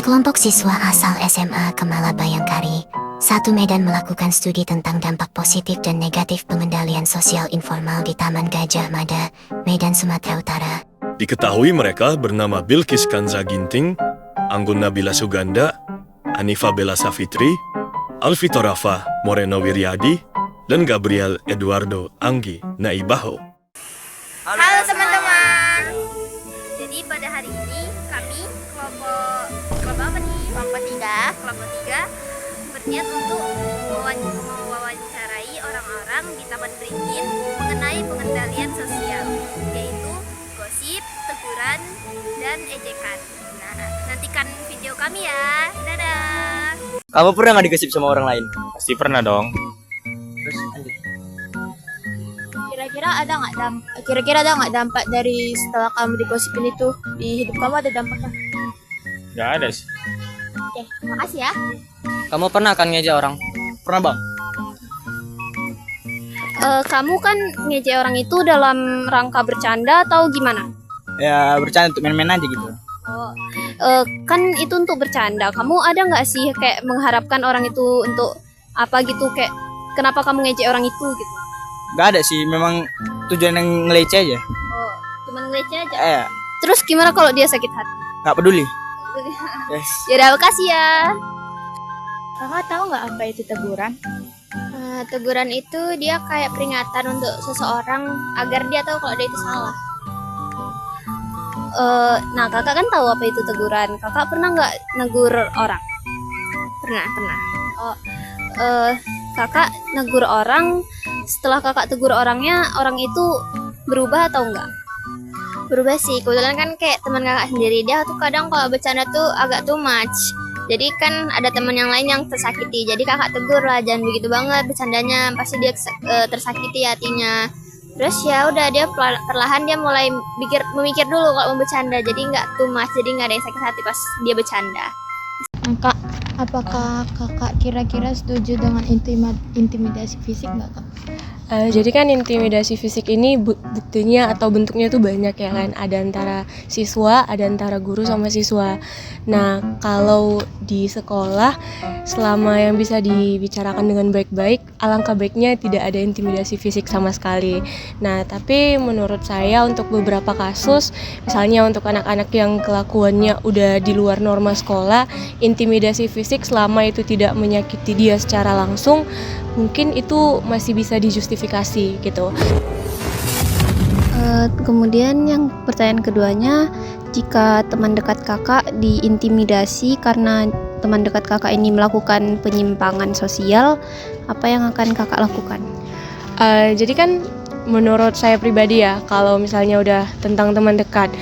Sekelompok siswa asal SMA Kemala Bayangkari, 1 Medan melakukan studi tentang dampak positif dan negatif pengendalian sosial informal di Taman Gajah Mada, Medan, Sumatera Utara. Diketahui mereka bernama Bilkis Kanza Ginting, Anggun Nabila Suganda, Anifa Bella Safitri, Alvito Rafa Moreno Wiryadi, dan Gabriel Eduardo Anggi Naibaho. Halo teman-teman. Jadi pada hari ini kami kelompok apa nih? Kelompok 3 berniat untuk mewawancarai orang-orang di Taman Beringin mengenai pengendalian sosial, yaitu gosip, teguran, dan ejekan. Nah, nantikan video kami ya. Dadah. Kamu pernah nggak digosip sama orang lain? Pasti pernah dong. Terus lanjut. Kira-kira ada nggak dampak dari setelah kamu digosipin itu di hidup kamu, ada dampaknya? Gak ada sih. Oke, makasih ya. Kamu pernah kan ngejek orang? Pernah bang? Kamu kan ngejek orang itu dalam rangka bercanda atau gimana? Ya bercanda untuk main-main aja gitu. Kan itu untuk bercanda. Kamu ada nggak sih kayak mengharapkan orang itu untuk apa gitu, kayak kenapa kamu ngejek orang itu gitu? Gak ada sih, memang tujuan yang ngeleceh aja. Cuma ngeleceh aja. Eh, Terus gimana kalau dia sakit hati? nggak peduli. Yes. Yaudah, makasih ya. Kakak tahu nggak apa itu teguran? Teguran itu dia kayak peringatan untuk seseorang agar dia tahu kalau dia itu salah. Nah, kakak kan tahu apa itu teguran. Kakak pernah nggak negur orang? Pernah. Kakak negur orang. Setelah kakak tegur orangnya, orang itu berubah atau enggak? Berubah sih. Kebetulan kan kayak teman kakak sendiri, dia tuh kadang kalau bercanda tuh agak too much. Jadi kan ada teman yang lain yang tersakiti. Jadi kakak tegur lah, jangan begitu banget bercandanya, pasti dia tersakiti hatinya. Terus ya udah, dia perlahan dia mulai memikir dulu kalau mau bercanda. Jadi nggak too much, jadi nggak ada yang sakit hati pas dia bercanda. Kak, apakah kakak kira-kira setuju dengan intimidasi fisik nggak kak? Jadi kan intimidasi fisik ini buktinya atau bentuknya tuh banyak ya kan. Ada antara siswa, ada antara guru sama siswa. Nah, kalau di sekolah selama yang bisa dibicarakan dengan baik-baik, alangkah baiknya tidak ada intimidasi fisik sama sekali. Nah, tapi menurut saya untuk beberapa kasus, misalnya untuk anak-anak yang kelakuannya udah di luar norma sekolah, intimidasi fisik selama itu tidak menyakiti dia secara langsung, mungkin itu masih bisa dijustifikasi gitu. Kemudian yang pertanyaan keduanya, jika teman dekat kakak diintimidasi karena teman dekat kakak ini melakukan penyimpangan sosial, apa yang akan kakak lakukan? Jadi kan menurut saya pribadi ya, kalau misalnya udah tentang teman dekat,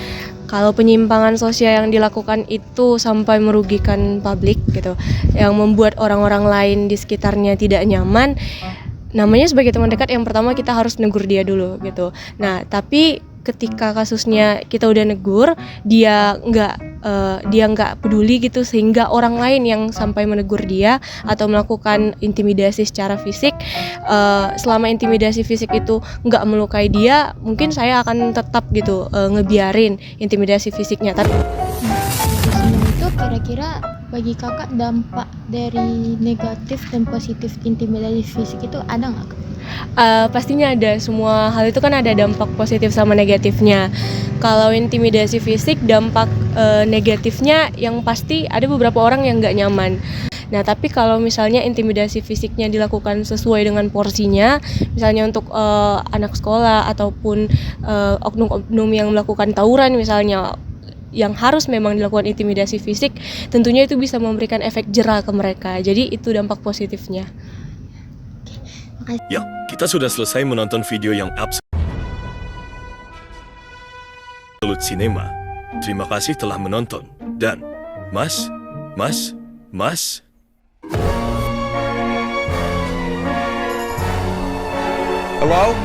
kalau penyimpangan sosial yang dilakukan itu sampai merugikan publik gitu, yang membuat orang-orang lain di sekitarnya tidak nyaman, namanya sebagai teman dekat yang pertama kita harus negur dia dulu gitu. Nah, tapi ketika kasusnya kita udah negur, dia nggak peduli gitu, sehingga orang lain yang sampai menegur dia atau melakukan intimidasi secara fisik, selama intimidasi fisik itu nggak melukai dia, mungkin saya akan tetap gitu ngebiarin intimidasi fisiknya. Tapi Itu kira-kira bagi kakak dampak dari negatif dan positif intimidasi fisik itu ada nggak kak? Pastinya ada, semua hal itu kan ada dampak positif sama negatifnya. Kalau intimidasi fisik, dampak negatifnya yang pasti ada beberapa orang yang nggak nyaman. Nah, tapi kalau misalnya intimidasi fisiknya dilakukan sesuai dengan porsinya, misalnya untuk anak sekolah ataupun oknum-oknum yang melakukan tawuran misalnya, yang harus memang dilakukan intimidasi fisik, tentunya itu bisa memberikan efek jera ke mereka. Jadi itu dampak positifnya. Ya, kita sudah selesai menonton video yang Absolut Cinema. Terima kasih telah menonton. Dan, Mas. Hello?